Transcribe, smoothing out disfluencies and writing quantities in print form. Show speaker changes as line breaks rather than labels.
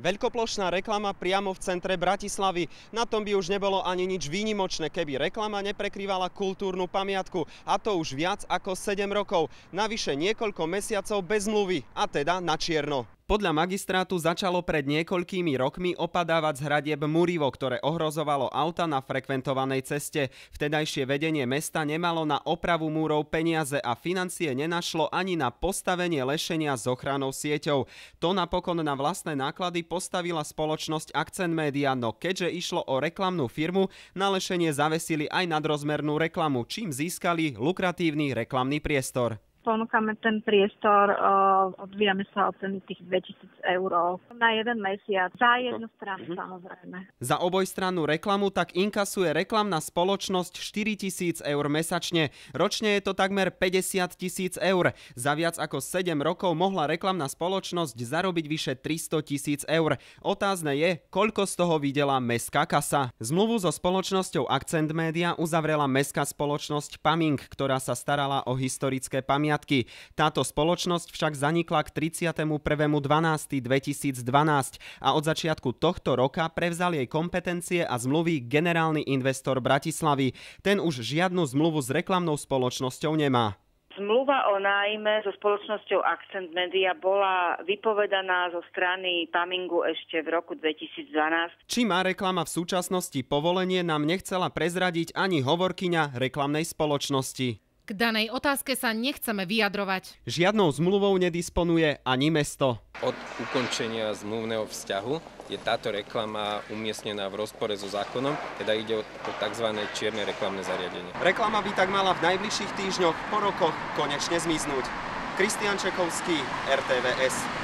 Veľkoplošná reklama priamo v centre Bratislavy. Na tom by už nebolo ani nič výnimočné, keby reklama neprekrývala kultúrnu pamiatku. A to už viac ako 7 rokov. Navyše niekoľko mesiacov bez zmluvy, a teda na čierno. Podľa magistrátu začalo pred niekoľkými rokmi opadávať z hradieb múrivo, ktoré ohrozovalo auta na frekventovanej ceste. Vtedajšie vedenie mesta nemalo na opravu múrov peniaze a financie nenašlo ani na postavenie lešenia s ochrannou sieťou. To napokon na vlastné náklady postavila spoločnosť Akcent Media, no keďže išlo o reklamnú firmu, na lešenie zavesili aj nadrozmernú reklamu, čím získali lukratívny reklamný priestor.
Ponúkame ten priestor, odvíjame sa od ceny tých 2000 eur na jeden mesiac, za jednu stranu samozrejme.
Za obojstrannú reklamu tak inkasuje reklamná spoločnosť 4000 eur mesačne. Ročne je to takmer 50 000 eur. Za viac ako 7 rokov mohla reklamná spoločnosť zarobiť vyše 300 000 eur. Otázne je, koľko z toho videla mestská kasa. Zmluvu so spoločnosťou Akcent Media uzavrela mestská spoločnosť Paming, ktorá sa starala o historické pamiatky. Táto spoločnosť však zanikla k 31.12.2012 a od začiatku tohto roka prevzal jej kompetencie a zmluvy generálny investor Bratislavy. Ten už žiadnu zmluvu s reklamnou spoločnosťou nemá.
Zmluva o nájme so spoločnosťou Akcent Media bola vypovedaná zo strany Pamingu ešte v roku 2012.
Či má reklama v súčasnosti povolenie, nám nechcela prezradiť ani hovorkyňa reklamnej spoločnosti.
K danej otázke sa nechceme vyjadrovať.
Žiadnou zmluvou nedisponuje ani mesto.
Od ukončenia zmluvného vzťahu je táto reklama umiestnená v rozpore so zákonom, teda ide o tzv. Čierne reklamné zariadenie.
Reklama by tak mala v najbližších týždňoch po rokoch konečne zmiznúť. Kristián Čekovský, RTVS.